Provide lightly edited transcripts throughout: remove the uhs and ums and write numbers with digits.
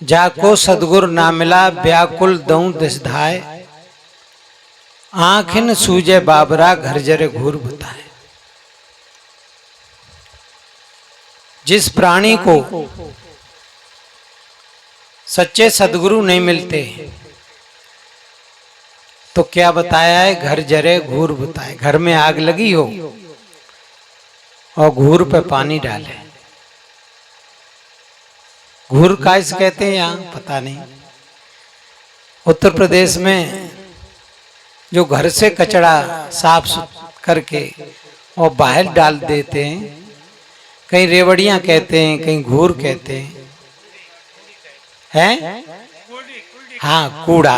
जाको सदगुरु ना मिला व्याकुल दऊं दिस धाय, आंखिन सूजे बाबरा घर जरे घूर बताए। जिस प्राणी को सच्चे सदगुरु नहीं मिलते तो क्या बताया है, घर जरे घूर बताए। घर में आग लगी हो और घूर पे पानी डाले। घूर काइस कहते हैं यहाँ पता नहीं। उत्तर प्रदेश में जो घर से कचरा साफ करके और बाहर डाल देते हैं, कहीं रेवड़ियां कहते हैं, कहीं घूर कहते हैं, हाँ कूड़ा।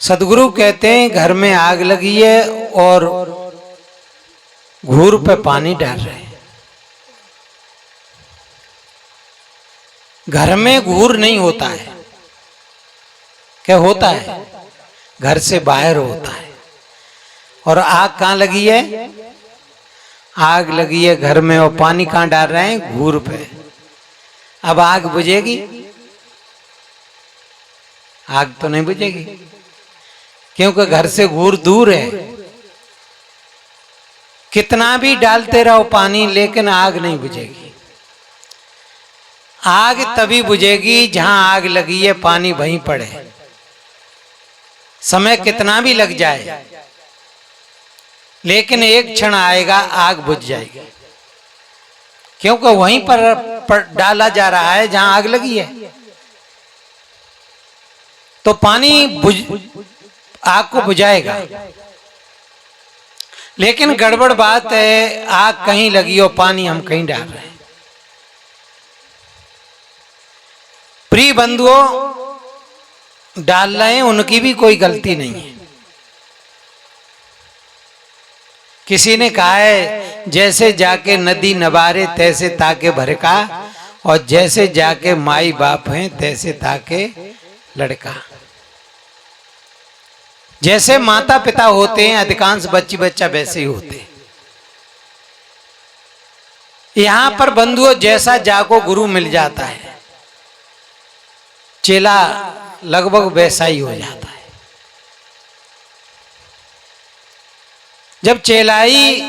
सदगुरु कहते हैं घर में आग लगी है और घूर पे पानी डाल रहे हैं। घर में घूर नहीं होता है, क्या होता है? घर से बाहर होता है। और आग कहाँ लगी है? आग लगी है घर में और पानी कहाँ डाल रहे हैं? घूर पे। अब आग बुझेगी? आग तो नहीं बुझेगी, क्योंकि घर से घूर दूर है। कितना भी डालते रहो पानी, लेकिन आग नहीं बुझेगी। आग तभी बुझेगी जहां आग लगी है पानी वहीं पड़े। समय कितना भी लग जाए, लेकिन एक क्षण आएगा आग बुझ जाएगी, क्योंकि वहीं पर डाला जा रहा है जहां आग लगी है। तो पानी आग को बुझाएगा। लेकिन गड़बड़ बात है, आग कहीं लगी और पानी हम कहीं डाल रहे हैं। प्रिय बंधुओं, डाल रहे हैं उनकी भी कोई गलती नहीं है। किसी ने कहा है, जैसे जाके नदी नबारे तैसे ताके भरका, और जैसे जाके माई बाप हैं तैसे ताके लड़का। जैसे माता पिता होते हैं, अधिकांश बच्ची बच्चा वैसे ही होते हैं। यहां पर बंधुओं जैसा जाको गुरु मिल जाता है, चेला लगभग वैसा ही हो जाता है। जब चेलाई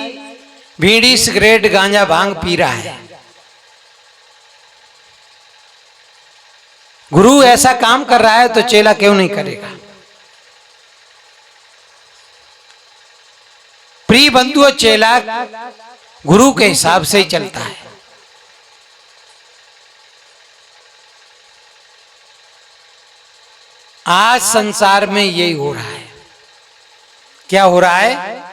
बीड़ी सिगरेट गांजा भांग पी रहा है, गुरु ऐसा काम कर रहा है, तो चेला क्यों नहीं करेगा? प्रिय बंधुओं, चेला गुरु के हिसाब से ही चलता है। आज संसार में यही हो रहा है। क्या हो रहा है?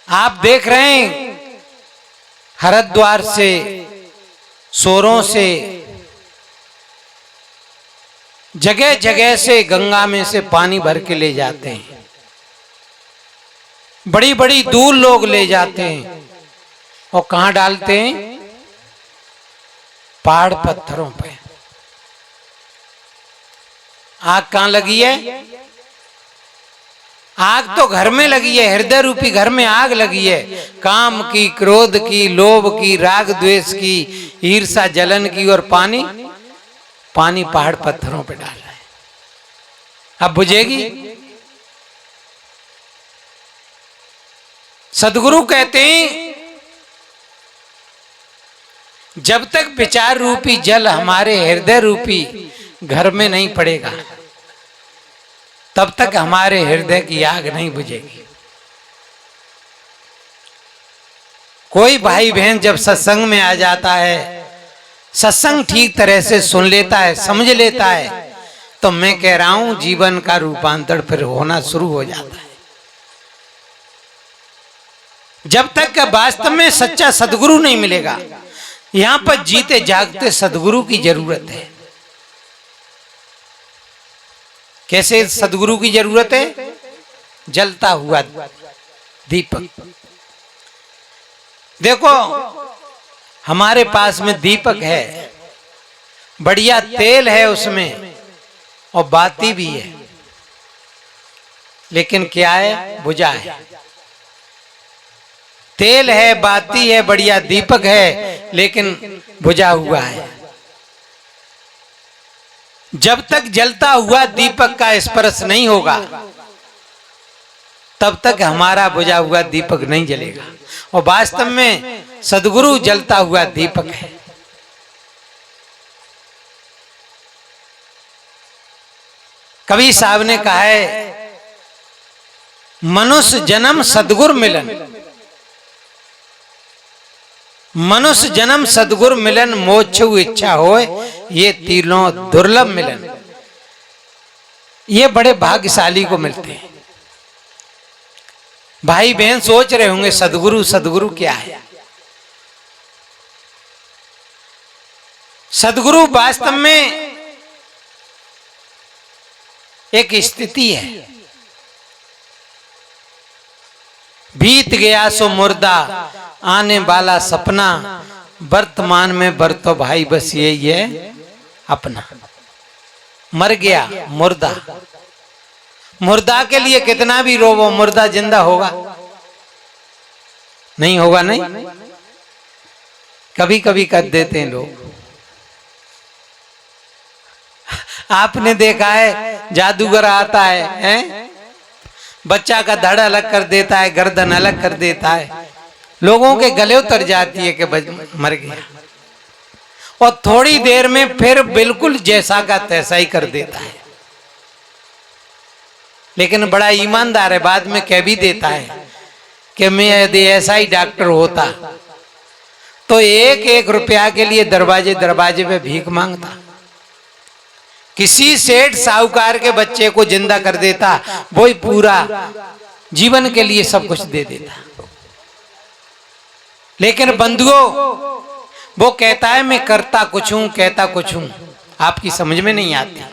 आप देख रहे हैं, हरिद्वार से, सोरों से, जगह जगह से गंगा में से पानी भर के ले जाते हैं। बड़ी बड़ी दूर लोग ले जाते हैं और कहां डालते हैं? पहाड़ पत्थरों पे। आग कहां लगी है? आग तो घर में लगी है, हृदय रूपी घर में आग लगी है। काम की, क्रोध की, लोभ की, राग द्वेष की, ईर्षा जलन की, और पानी पहाड़ पत्थरों पे डाल रहा है। अब बुझेगी? सदगुरु कहते हैं, जब तक विचार रूपी जल हमारे हृदय रूपी घर में नहीं पड़ेगा, तब तक हमारे हृदय की आग नहीं बुझेगी। कोई भाई बहन जब सत्संग में आ जाता है, सत्संग ठीक तरह से सुन लेता है, समझ लेता है, तो मैं कह रहा हूं जीवन का रूपांतर फिर होना शुरू हो जाता है। जब तक वास्तव में सच्चा सदगुरु नहीं मिलेगा, यहां पर जीते जागते सदगुरु की जरूरत है। कैसे सदगुरु की जरूरत है? जलता हुआ दीपक। देखो, हमारे पास में दीपक है, बढ़िया तेल है उसमें और बाती भी है, लेकिन क्या है? बुझा है। तेल है, बाती है, बढ़िया दीपक है, लेकिन बुझा हुआ है। जब तक जलता हुआ दीपक का स्पर्श नहीं होगा तब तक हमारा बुझा हुआ दीपक नहीं जलेगा। और वास्तव में सदगुरु जलता हुआ दीपक है। कबीर साहब ने कहा है, मनुष्य जन्म सदगुरु मिलन, मनुष्य जन्म सदगुरु मिलन, मोक्ष इच्छा होए ये तीनों दुर्लभ मिलन। ये बड़े भाग्यशाली को मिलते हैं। भाई बहन सोच रहे होंगे सदगुरु सदगुरु क्या है। सदगुरु वास्तव में एक स्थिति है। बीत गया सो मुर्दा, आने वाला सपना, वर्तमान में बरतो भाई बस यही है अपना। मर गया मुर्दा, मुर्दा के लिए कितना भी रोवो, मुर्दा जिंदा होगा नहीं होगा? नहीं, कभी कभी कर देते हैं लोग। आपने देखा है जादूगर आता है? बच्चा का धड़ अलग कर देता है, गर्दन अलग कर देता है, लोगों के गले उतर जाती है कि मर गया, और थोड़ी देर में फिर बिल्कुल जैसा का तैसा ही कर देता है। लेकिन बड़ा ईमानदार है, बाद में कह भी देता है कि मैं यदि ऐसा ही डॉक्टर होता तो एक एक रुपया के लिए दरवाजे दरवाजे पे भीख मांगता। किसी सेठ साहूकार के बच्चे को जिंदा कर देता, वही पूरा जीवन के लिए सब कुछ दे देता। लेकिन बंधुओं, वो कहता है मैं करता कुछ हूं, कहता कुछ हूं। आपकी समझ में नहीं आती।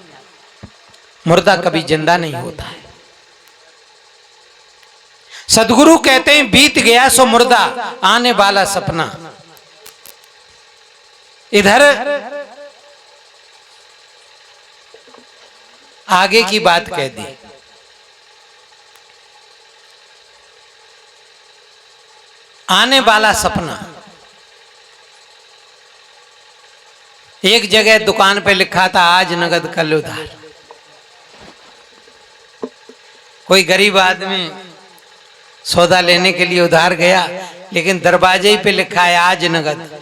मुर्दा कभी जिंदा नहीं होता है। सदगुरु कहते हैं बीत गया सो मुर्दा, आने वाला सपना। इधर आगे की बात कह दी। आने वाला सपना। एक जगह दुकान पे लिखा था आज नगद कल उधार। कोई गरीब आदमी सौदा लेने के लिए उधार गया, लेकिन दरवाजे ही पे लिखा है आज नगद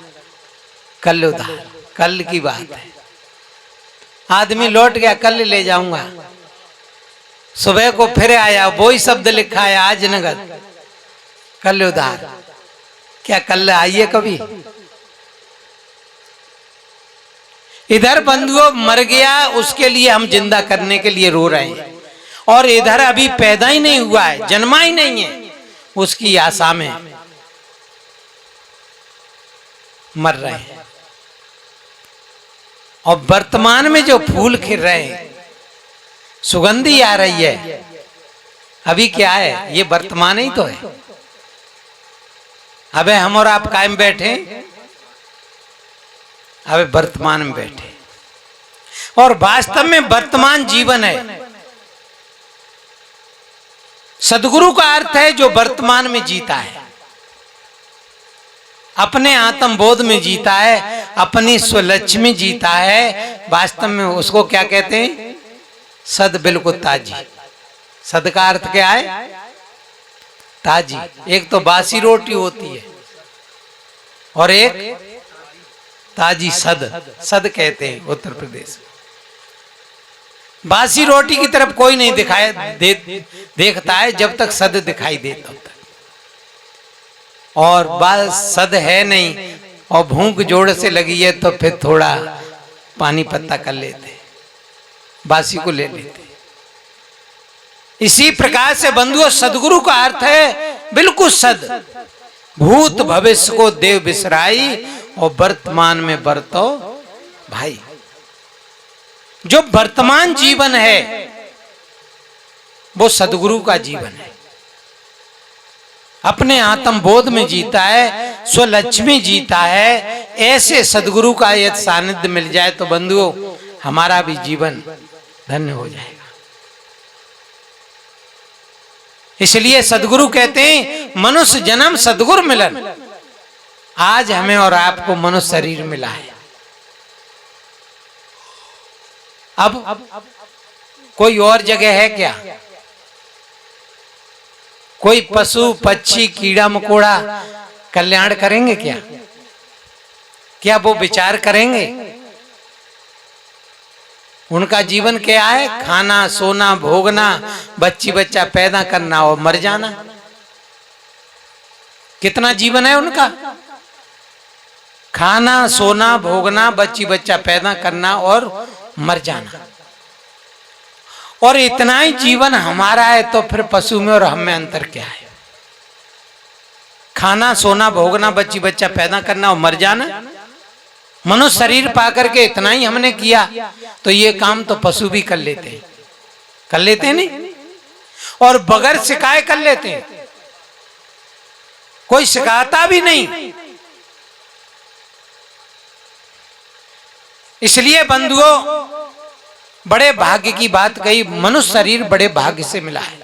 कल उधार। कल की बात है। आदमी लौट गया, कल ले जाऊंगा। सुबह को फिर आया, वही शब्द लिखा है आज नगद कल उधार। क्या कल आइए कभी? इधर बंधुओं मर गया, उसके लिए हम जिंदा करने के लिए रो रहे हैं, और इधर अभी पैदा ही नहीं हुआ है, जन्मा ही नहीं है, उसकी आशा में मर रहे हैं। और वर्तमान में जो फूल खिल रहे हैं, सुगंधी आ रही है, अभी क्या है? ये वर्तमान ही तो है। अबे हम और आप कायम बैठे, अबे वर्तमान में बैठे, और वास्तव में वर्तमान जीवन है। सदगुरु का अर्थ है जो वर्तमान में जीता है, अपने आत्मबोध में जीता है, अपनी स्वलक्ष्य में जीता है। वास्तव में उसको क्या कहते हैं? सद बिल्कुल ताजी। सद का अर्थ क्या है? ताजी। एक तो बासी रोटी होती है और एक ताजी सद। सद कहते हैं उत्तर प्रदेश। बासी रोटी की तरफ कोई नहीं देखता है जब तक सद दिखाई दे तब तक। और बस सद है नहीं और भूख जोड़ से लगी है तो फिर थोड़ा पानी पत्ता कर लेते, बासी को ले लेते। इसी प्रकार से बंधुओं सदगुरु का अर्थ है बिल्कुल सद। भूत भविष्य को देव बिसराई और वर्तमान में बरतो भाई। जो वर्तमान जीवन है वो सदगुरु का जीवन है। अपने आत्मबोध में जीता है, स्वलक्ष्य में जीता है। ऐसे सदगुरु का यदि सानिध्य मिल जाए तो बंधुओं हमारा भी जीवन धन्य हो जाएगा। इसलिए सदगुरु कहते हैं मनुष्य जन्म सदगुरु मिलन। आज हमें और आपको मनुष्य शरीर मिला है। अब कोई और जगह है क्या? कोई पशु पक्षी कीड़ा मकोड़ा कल्याण करेंगे क्या? क्या वो विचार करेंगे? उनका जीवन क्या है? खाना सोना भोगना, बच्ची बच्चा पैदा करना और मर जाना। कितना जीवन है उनका? खाना सोना भोगना, बच्ची बच्चा पैदा करना और मर जाना। और इतना ही जीवन हमारा है, तो फिर पशु में और हम में अंतर क्या है? खाना सोना भोगना, बच्ची बच्चा पैदा करना और मर जाना। मनुष्य शरीर पाकर के इतना ही हमने किया, तो ये काम तो पशु भी कर लेते हैं। कर लेते हैं नहीं? और बगैर शिकायत कर लेते हैं, कोई शिकायता भी नहीं। इसलिए बंधुओं, बड़े भाग्य की बात कही, मनुष्य शरीर बड़े भाग्य से मिला है।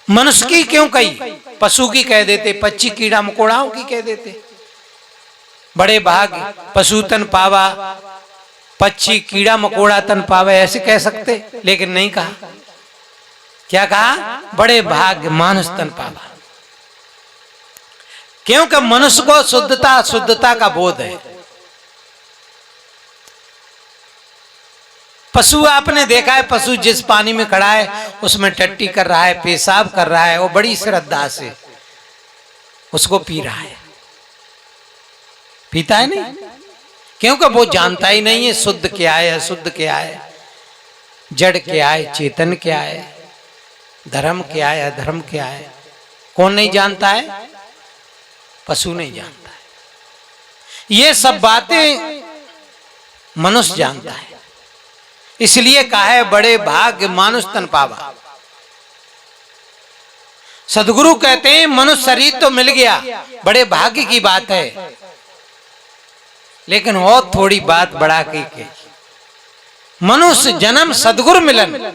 मनुष्य की क्यों कही? पशु की कह देते, पक्षी कीड़ा मकोड़ाओं की कह देते। बड़े भाग्य पशु तन पावा, पक्षी कीड़ा मकोड़ा तन पावे, ऐसे कह सकते, लेकिन नहीं कहा। क्या कहा? बड़े भाग्य मानुष तन पावा। क्योंकि मनुष्य को शुद्धता का बोध है। पशु आपने देखा है, पशु जिस पानी में खड़ा है उसमें टट्टी कर रहा है, पेशाब कर रहा है, वो बड़ी श्रद्धा से उसको पी रहा है। पीता है नहीं? क्योंकि वो जानता ही नहीं है शुद्ध क्या है अशुद्ध क्या है, जड़ क्या है चेतन क्या है, धर्म क्या है अधर्म क्या है। कौन नहीं जानता है? पशु नहीं जानता है। ये सब बातें मनुष्य जानता है। इसलिए कहा है बड़े भाग्य मानुष तन पावा। सदगुरु कहते हैं मनुष्य शरीर तो मिल गया, बड़े भाग्य की बात है, लेकिन और थोड़ी बात बढ़ा के मनुष्य जन्म सदगुरु मिलन।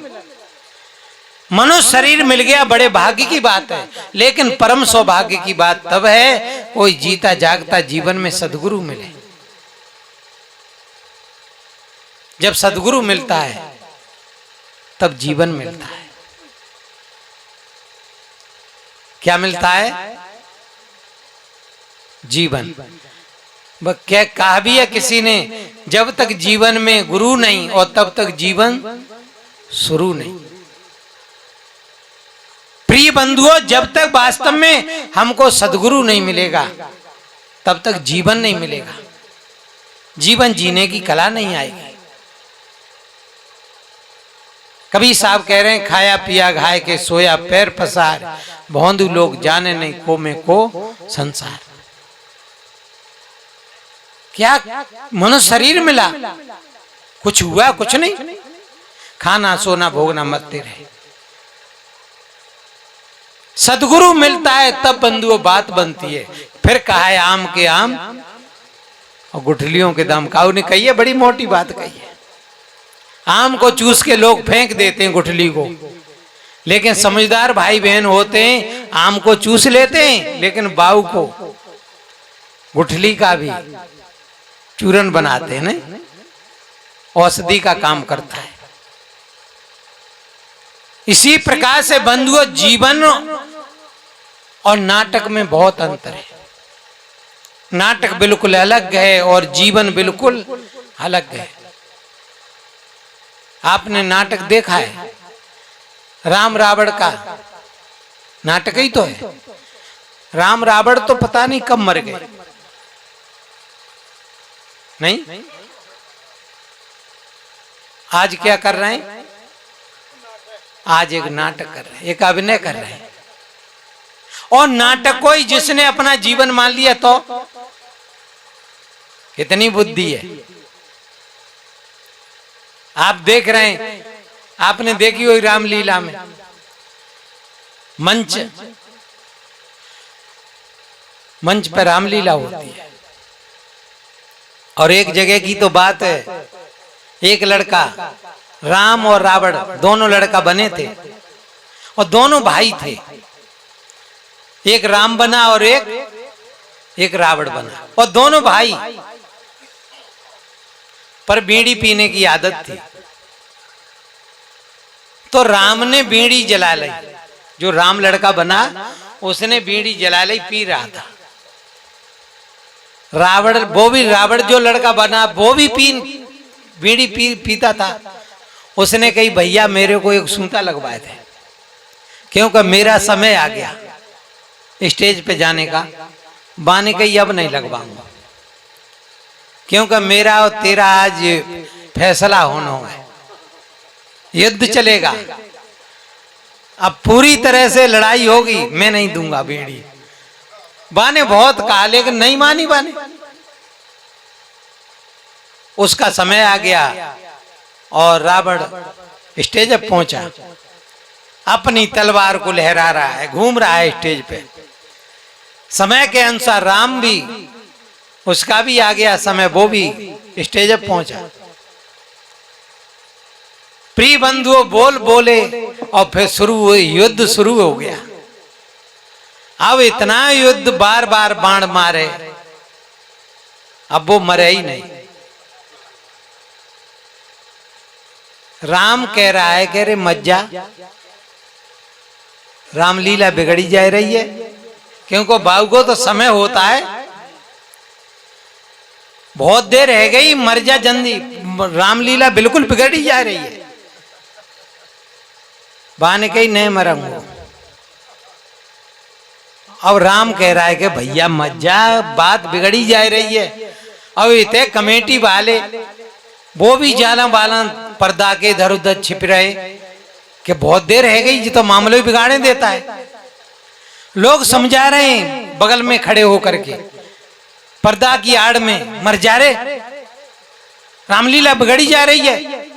मनुष्य शरीर मिल गया, बड़े भाग्य की बात है, लेकिन परम सौभाग्य की बात तब है कोई जीता जागता जीवन में सदगुरु मिले। जब सदगुरु मिलता है तब जीवन मिलता है। क्या मिलता है? जीवन। क्या कहा भी है किसी ने, जब तक जीवन में गुरु नहीं और तब तक जीवन शुरू नहीं। प्रिय बंधुओं, जब तक वास्तव में हमको सदगुरु नहीं मिलेगा तब तक जीवन नहीं मिलेगा, जीवन जीने की कला नहीं आएगी। कभी साहब कह रहे हैं खाया पिया घाय के सोया पैर पसार, भौंदू लोग जाने नहीं को में को संसार। क्या मनुष्य शरीर मिला, कुछ हुआ? कुछ नहीं। खाना सोना भोगना मरते रहे। सदगुरु मिलता है तब बंधुओं बात बनती है। फिर कहा है आम के आम और गुठलियों के दाम। काऊ ने कही है, बड़ी मोटी बात कही है। आम को चूस के लोग फेंक देते हैं गुठली को, लेकिन समझदार भाई बहन होते हैं आम को चूस लेते हैं, लेकिन बाऊ को गुठली का भी चूरन बनाते हैं ना, औषधि का काम करता है। इसी प्रकार से बंधुओं जीवन और नाटक में बहुत अंतर है। नाटक बिल्कुल अलग है और जीवन बिल्कुल अलग है। आपने नाटक देखा है? राम रावण का नाटक ही तो है। राम रावण तो पता नहीं कब मर गए, नहीं? आज क्या कर रहे हैं? आज एक नाटक कर रहे हैं, एक अभिनय कर रहे हैं। और नाटक को ही जिसने अपना जीवन मान लिया तो कितनी बुद्धि है। आप देख रहे हैं, आपने देखी हुई रामलीला में मंच पर रामलीला होती है। और एक जगह की तो बात है, एक लड़का, राम और रावण दोनों लड़का बने थे और दोनों भाई थे। एक राम बना और एक रावण बना, और दोनों भाई, पर बीड़ी पीने की आदत थी। तो राम ने बीड़ी जला ली, जो राम लड़का बना उसने बीड़ी जला ली, पी रहा था। रावण जो लड़का बना वो भी बीड़ी पीता था। उसने कही भैया मेरे को एक सूता लगवाए थे, क्योंकि मेरा समय आ गया स्टेज पे जाने का। बाने कही अब नहीं लगवाऊंगा, क्योंकि मेरा और तेरा आज फैसला होना है, युद्ध चलेगा, अब पूरी तरह से लड़ाई होगी, मैं नहीं दूंगा बीड़ी। बाने बहुत कहा लेकिन नहीं मानी बाने। उसका समय आ गया और रावण स्टेज पर पहुंचा, अपनी तलवार को लहरा रहा है, घूम रहा है स्टेज पे। समय के अनुसार राम भी, उसका भी आ गया समय, वो भी स्टेज पर पहुंचा। प्रिय बंधुओं बोले और फिर युद्ध शुरू हो गया। अब इतना युद्ध, बार बार बाण मारे, अब वो मरे ही नहीं। राम कह रहा है कह रहे मत जा, रामलीला बिगड़ी जा रही है, क्योंकि बाबू को तो समय होता है, बहुत देर रह गई, मर जा जल्दी, रामलीला बिल्कुल बिगड़ी जा रही है। बाने कही नहीं मरूंगा। अब राम कह रहा है कि भैया मत जा, बात बिगड़ी जा रही है। अब इतने कमेटी वाले वो भी जाला वाला पर्दा के इधर उधर छिप रहे कि बहुत देर रह गई, जी तो मामले भी बिगाड़े देता है। लोग समझा रहे हैं बगल में खड़े होकर के, पर्दा की आड़ में, मर जा रे, रामलीला बिगड़ी जा रही है।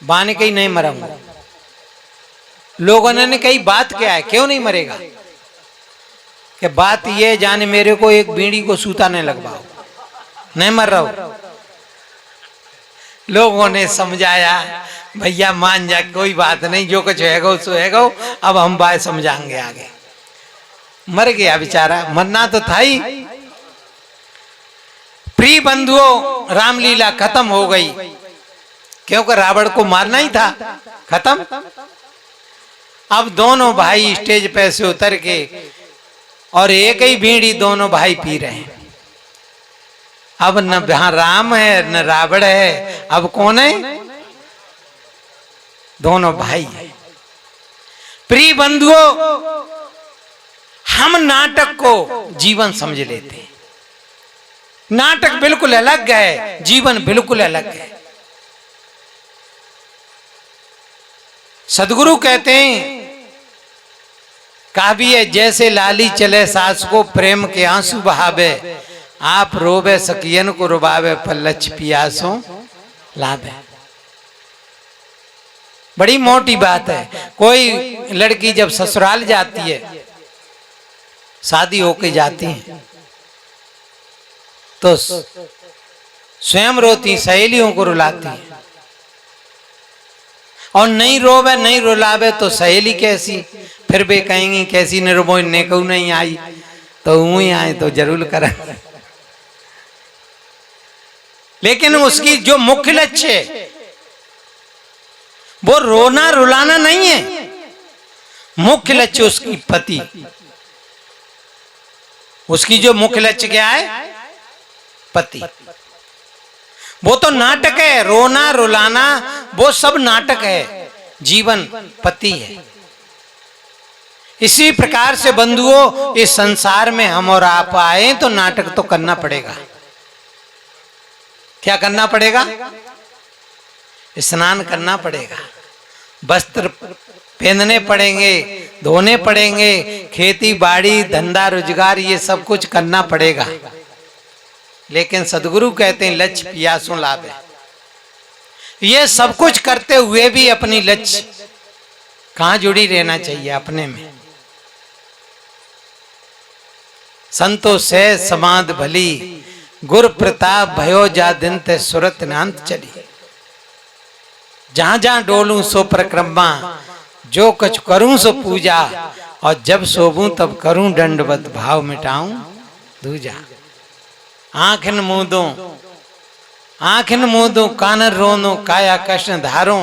बाने कही नहीं मरूंगा। लोगों ने कही बात क्या है, क्यों नहीं मरेगा? कि बात ये जाने मेरे को एक बीड़ी को सूता नहीं लगवाओ, नहीं मर रहा हूं। लोगों ने समझाया भैया मान जा, कोई बात नहीं, जो कुछ हैगा सो हैगा, अब हम बात समझाएंगे आगे। मर गया बेचारा, मरना तो था ही। प्रिय बंधुओं रामलीला खत्म हो गई, क्योंकि रावण को मारना ही था, खत्म। अब दोनों भाई स्टेज पे से उतर के और एक ही बीड़ी दोनों भाई पी रहे हैं। अब न राम है न रावण है, अब कौन है? दोनों भाई है। प्रिय बंधुओं हम नाटक को जीवन समझ लेते हैं। नाटक बिल्कुल अलग है, जीवन बिल्कुल अलग है। सदगुरु कहते हैं काव्य जैसे लाली चले सास को, प्रेम के आंसू बहावे, आप रोवे सकियन को रुबावे, पर लच पियासों लावे। बड़ी मोटी बात है। कोई लड़की जब ससुराल जाती है, शादी होके जाती है, तो स्वयं रोती, सहेलियों को रुलाती है, और नहीं रोवे नहीं रुलावे तो सहेली कैसी, फिर वे कहेंगी कैसी निर्मोही ने क्यों नहीं आई, तो वही आए तो जरूर करें। लेकिन उसकी जो मुख्य लक्ष्य है वो रोना रुलाना नहीं है, मुख्य लक्ष्य उसकी पति। उसकी जो मुख्य लक्ष्य क्या है? पति। वो तो नाटक है, रोना रुलाना वो सब नाटक है, जीवन पति है। इसी प्रकार से बंधुओं इस संसार में हम और आप आए तो नाटक तो करना पड़ेगा। क्या करना पड़ेगा? स्नान करना पड़ेगा, वस्त्र पहनने पड़ेंगे, धोने पड़ेंगे, खेती बाड़ी धंधा रोजगार ये सब कुछ करना पड़ेगा। लेकिन सदगुरु कहते हैं लक्ष्य पियासों लावे। ये सब कुछ करते हुए भी अपनी लक्ष्य कहां जुड़ी रहना चाहिए? अपने में। संतो से समाध भली, गुर प्रताप भयो जा दिन ते सुरत नांत चली। जहां जहां डोलूं सो परिक्रमा, जो कुछ करूं सो पूजा, और जब सोबूं तब करूं दंडवत, भाव मिटाऊं दूजा। आंखन मूंदो, आंखन मूंदो, कानर रोनो, काया कृष्ण धारो,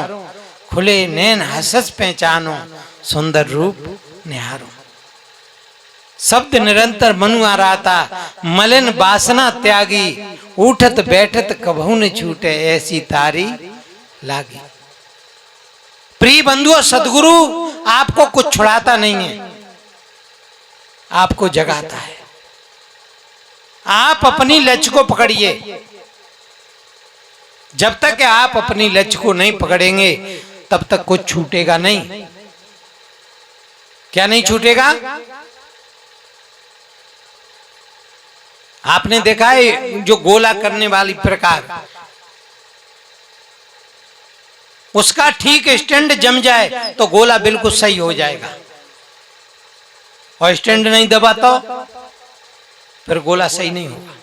खुले नैन हसस पहचानो, सुंदर रूप निहारो। शब्द निरंतर मनु आ रहा था, मलिन वासना त्यागी, उठत बैठत कभू न छूटे, ऐसी तारी लागी। प्रिय बंधुओं, सदगुरु आपको कुछ छुड़ाता नहीं है, आपको जगाता है। आप अपनी लक्ष्य को पकड़िए। जब तक आप अपनी लक्ष्य को नहीं पकड़ेंगे तब तक कुछ छूटेगा नहीं। क्या नहीं छूटेगा? आपने देखा है जो गोला करने वाली प्रकार, उसका ठीक स्टैंड जम जाए तो गोला बिल्कुल सही हो जाएगा, और स्टैंड नहीं दबा तो फिर गोला सही नहीं होगा।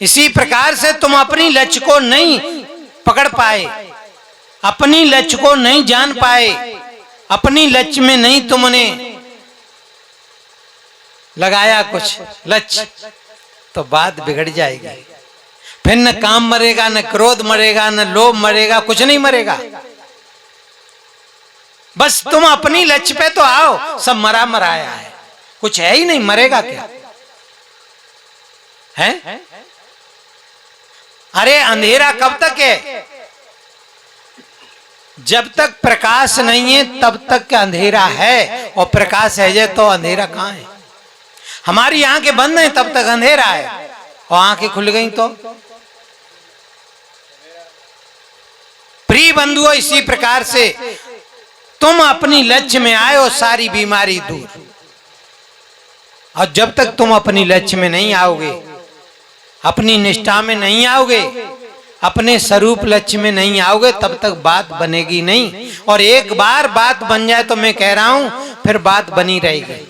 इसी प्रकार से तुम अपनी लक्ष्य को नहीं पकड़ पाए, अपनी लक्ष्य को नहीं जान पाए, अपनी लक्ष्य में नहीं तुमने लगाया कुछ लक्ष्य, तो बात बिगड़ जाएगी। फिर न काम मरेगा, न क्रोध मरेगा, न लोभ मरेगा, कुछ नहीं मरेगा। बस तुम अपनी लक्ष्य पे तो आओ, सब मरा मराया है, कुछ है ही नहीं, मरेगा क्या है? अरे अंधेरा कब तक है? जब तक प्रकाश नहीं है तब तक अंधेरा है, और प्रकाश है तो अंधेरा कहां है? हमारी आंखें बंद हैं तब तक अंधेरा है, और आंखें खुल गई तो। प्रिय बंधुओं, इसी प्रकार से तुम अपनी लक्ष्य में आए हो, सारी बीमारी दूर। और जब तक तुम अपनी लक्ष्य में नहीं आओगे, अपनी निष्ठा में नहीं आओगे, अपने स्वरूप लक्ष्य में नहीं आओगे, तब तक बात बनेगी नहीं। और एक बार बात बन जाए तो मैं कह रहा हूं फिर बात बनी रहेगी।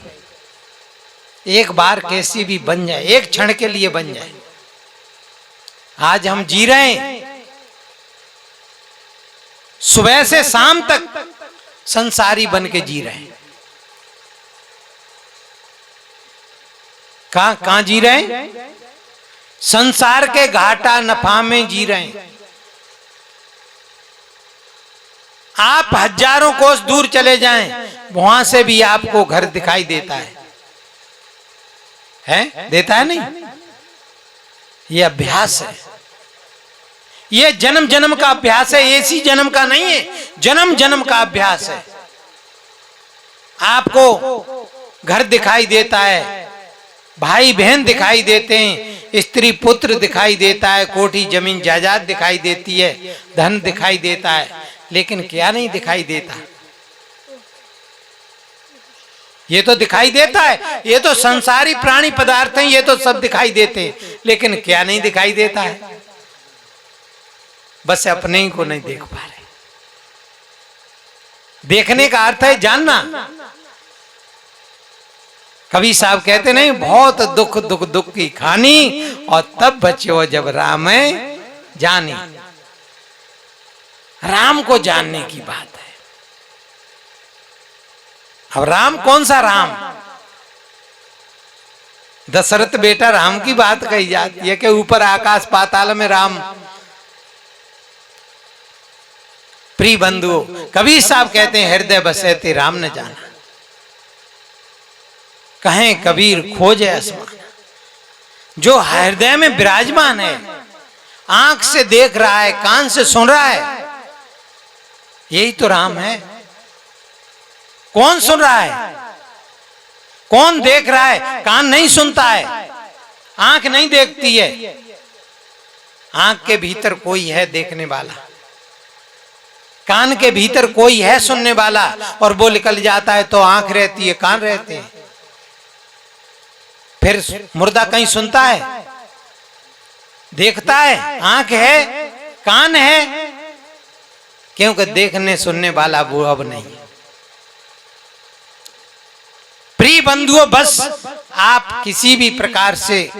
एक बार कैसी भी बन जाए, एक क्षण के लिए बन जाए। आज हम जी रहे हैं, सुबह से शाम तक संसारी बन के जी रहे हैं। कहां जी रहे हैं? संसार के घाटा नफा में जी रहे हैं। आप हजारों कोस दूर चले जाएं, वहां से भी आपको घर दिखाई देता है? देता है नहीं? ये अभ्यास है, ये जन्म जन्म का अभ्यास है, इसी जन्म का नहीं है, जन्म जन्म का अभ्यास है। आपको घर दिखाई देता है, भाई बहन दिखाई देते हैं, स्त्री पुत्र दिखाई देता है, कोठी जमीन जायदाद दिखाई देती है, धन दिखाई देता है, लेकिन क्या नहीं दिखाई देता? ये तो दिखाई देता है, ये तो संसारी प्राणी पदार्थ हैं, ये तो सब दिखाई देते हैं, लेकिन क्या नहीं दिखाई देता है? बस अपने ही को नहीं देख पा रहे। देखने का अर्थ है जानना। कबीर साहब कहते नहीं, बहुत दुख दुख दुख की खानी, और तब बच्चों जब राम जानी। राम को जानने की बात है। अब राम कौन सा राम? दशरथ बेटा राम की बात कही जाती है कि ऊपर आकाश पाताल में राम। प्रिय बंधुओं, कबीर साहब कहते हैं, हृदय बसे ते राम न जाना। कहें कबीर खोजे आसमान। जो हृदय में विराजमान है, आंख से देख रहा है, कान से सुन रहा है, यही तो राम है। कौन सुन रहा है? कौन देख रहा है? कान नहीं सुनता है, आंख नहीं देखती है, आंख के भीतर कोई है देखने वाला, कान के भीतर कोई है सुनने वाला, और वो निकल जाता है तो आंख रहती है, कान रहते हैं। फिर मुर्दा कहीं सुनता है, देखता है? आंख है, कान है, क्योंकि देखने सुनने वाला वो अब नहीं। प्रिय बंधुओं, बस आप किसी भी प्रकार से,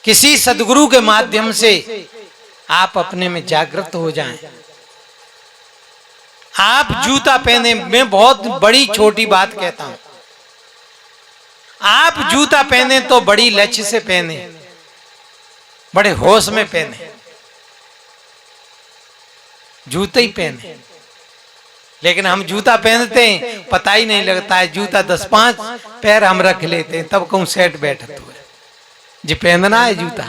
किसी सदगुरु के माध्यम से आप अपने में जागृत हो जाएं। आप जूता पहने, मैं बहुत बड़ी छोटी बात कहता हूं, आप जूता पहने तो बड़ी लक्ष्य से पहने, बड़े होश में पहने, जूते ही पहने। लेकिन हम जूता पहनते हैं, पता ही नहीं लगता है, जूता 10-5 पैर हम रख लेते हैं, तब कहूं सेट बैठत हुए जी पहनना है जूता।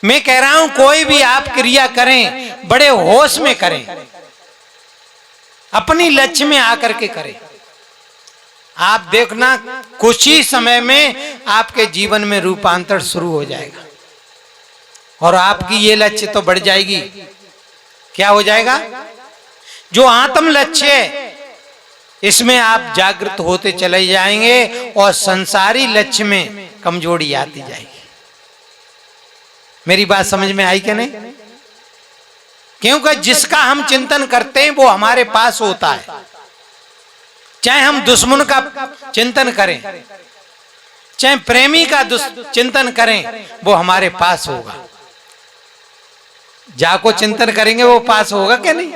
मैं कह रहा हूं कोई भी आप क्रिया करें बड़े होश में करें, अपनी लक्ष्य में आकर के करें। आप देखना कुछ ही समय में आपके जीवन में रूपांतर शुरू हो जाएगा और आपकी ये लक्ष्य तो बढ़ जाएगी। क्या हो जाएगा? जो आत्म लक्ष्य है इसमें आप जागृत होते चले जाएंगे और संसारी लक्ष्य में कमजोरी आती जाएगी। मेरी बात समझ में आई क्या नहीं? क्योंकि जिसका हम चिंतन करते हैं वो हमारे पास होता है। चाहे हम दुश्मन का चिंतन करें, चाहे प्रेमी का चिंतन करें, वो हमारे पास होगा। जाको चिंतन करेंगे वो पास होगा क्या नहीं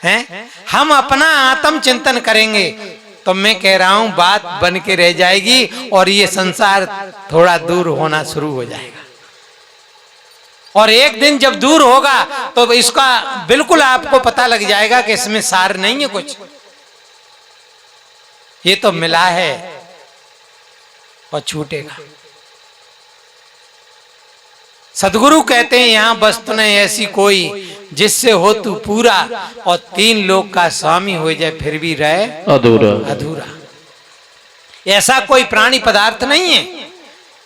है? हम अपना आत्म चिंतन करेंगे तो मैं कह रहा हूं बात बन के रह जाएगी और ये संसार थोड़ा दूर होना शुरू हो जाएगा। और एक दिन जब दूर होगा तो इसका बिल्कुल आपको पता लग जाएगा कि इसमें सार नहीं है कुछ, ये तो मिला है और छूटेगा। सदगुरु कहते हैं यहां वस्तु नहीं ऐसी कोई जिससे हो तू पूरा और 3 लोक का स्वामी हो जाए फिर भी रहे अधूरा अधूरा। ऐसा कोई प्राणी पदार्थ नहीं है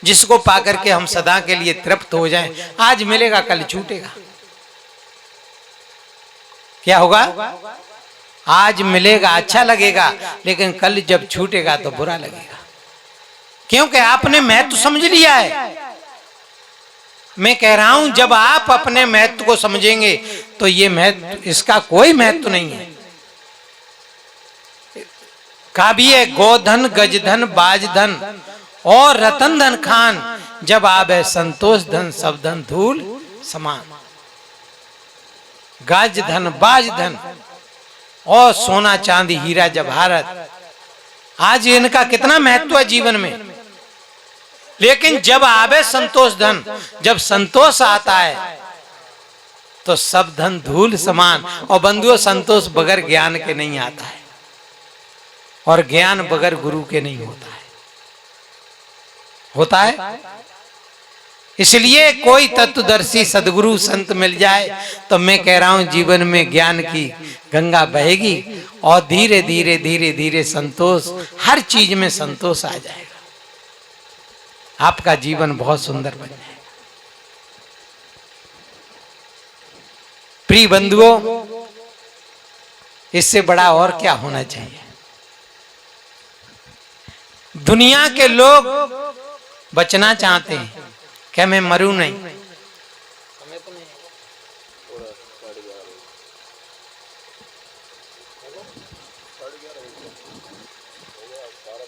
जिसको पाकर के हम सदा के लिए तृप्त हो जाएं। आज मिलेगा कल छूटेगा। क्या होगा? आज मिलेगा अच्छा लगेगा, लेकिन कल जब छूटेगा तो बुरा लगेगा, क्योंकि आपने महत्व समझ लिया है। मैं कह रहा हूं जब आप अपने महत्व को समझेंगे तो ये महत्व, इसका कोई महत्व नहीं है। कहा भी है गोधन गजधन बाजधन और रतन धन खान, जब आवे संतोष धन सब धन धूल समान। गज धन बाज धन और सोना चांदी हीरा जवाहरत, आज इनका कितना महत्व है जीवन में। लेकिन जब आवे संतोष धन, जब संतोष आता है तो सब धन धूल समान। और बंधुओं संतोष बगैर ज्ञान के नहीं आता है और ज्ञान बगैर गुरु के नहीं होता है। होता है इसलिए कोई तत्वदर्शी सदगुरु संत मिल जाए तो मैं कह रहा हूं जीवन में ज्ञान की गंगा बहेगी और धीरे धीरे धीरे धीरे संतोष, हर चीज में संतोष आ जाएगा। आपका जीवन बहुत सुंदर बन जाएगा। प्रिय बंधुओं, इससे बड़ा और क्या होना चाहिए? दुनिया के लोग बचना चाहते हैं, क्या मैं मरूं नहीं?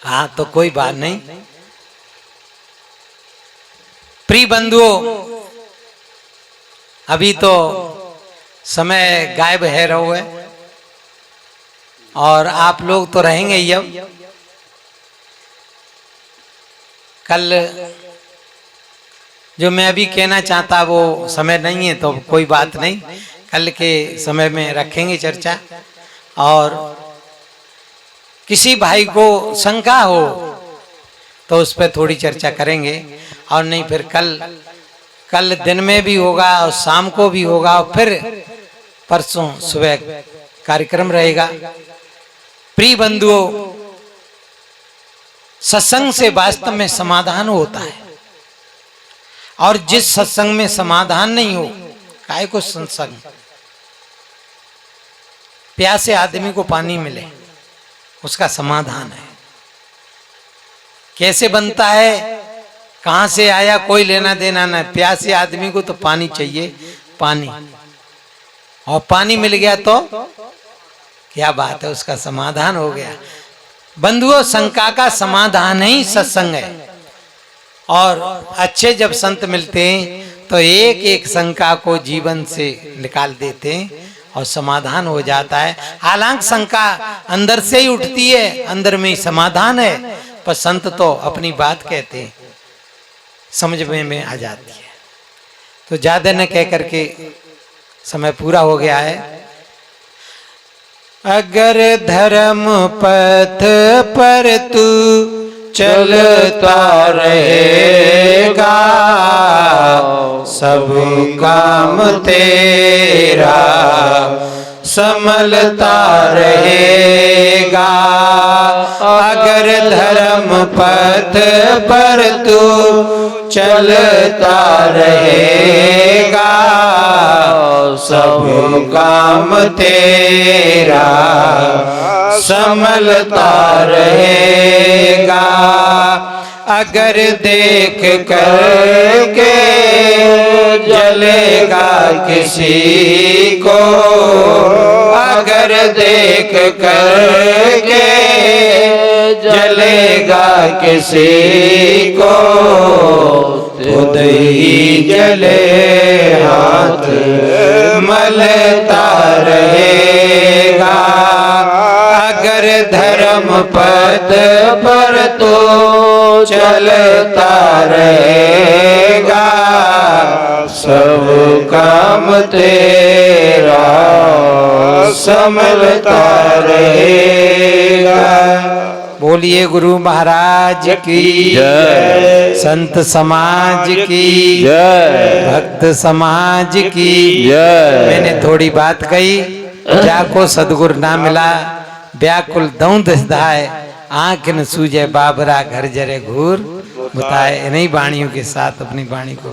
हाँ तो कोई बात नहीं। प्रिय बंधुओं, अभी तो समय गायब है रहो है और आप लोग तो रहेंगे ही। अब कल जो मैं अभी कहना चाहता वो समय नहीं है तो कोई बात नहीं, कल के समय में रखेंगे चर्चा। और किसी भाई को शंका हो तो उस पर थोड़ी चर्चा करेंगे, और नहीं फिर कल दिन में भी होगा और शाम को भी होगा और फिर परसों सुबह कार्यक्रम रहेगा। प्रिय बंधुओं, सत्संग से वास्तव में समाधान होता है, और जिस सत्संग में समाधान नहीं हो, काहे को सत्संग? प्यासे आदमी को पानी मिले उसका समाधान है। कैसे बनता है, कहां से आया, कोई लेना देना नहीं। प्यासे आदमी को तो पानी चाहिए, पानी, और पानी मिल गया तो क्या बात है, उसका समाधान हो गया। बंधुओं, शंका का समाधान ही सत्संग है। और अच्छे जब संत मिलते हैं तो एक एक शंका को जीवन से निकाल देते हैं और समाधान हो जाता है। हालांकि शंका अंदर से ही उठती है, अंदर में ही समाधान है, पर संत तो अपनी बात कहते हैं, समझ में आ जाती है। तो ज्यादा न कह करके समय पूरा हो गया है। अगर धर्म पथ पर तू चलता रहेगा, सब काम तेरा संभलता रहेगा। अगर धर्म पथ पर तू चलता रहेगा, सब काम तेरा संभलता रहेगा। अगर देख कर के जलेगा किसी को, अगर देख कर के जलेगा किसी को, खुद ही जले हाथ मलता रहेगा। अगर धर्म पथ पर तो चलता रहेगा, सब काम तेरा संभलता रहेगा। बोलिए गुरु महाराज की जय, संत समाज की जय, भक्त समाज की जय। मैंने थोड़ी बात कही, जाको सदगुरु ना मिला व्याकुल दौं दसदाय, आंख न सूझे बाबरा घर जरे घूर बताए। इन्हीं वाणियों के साथ अपनी वाणी को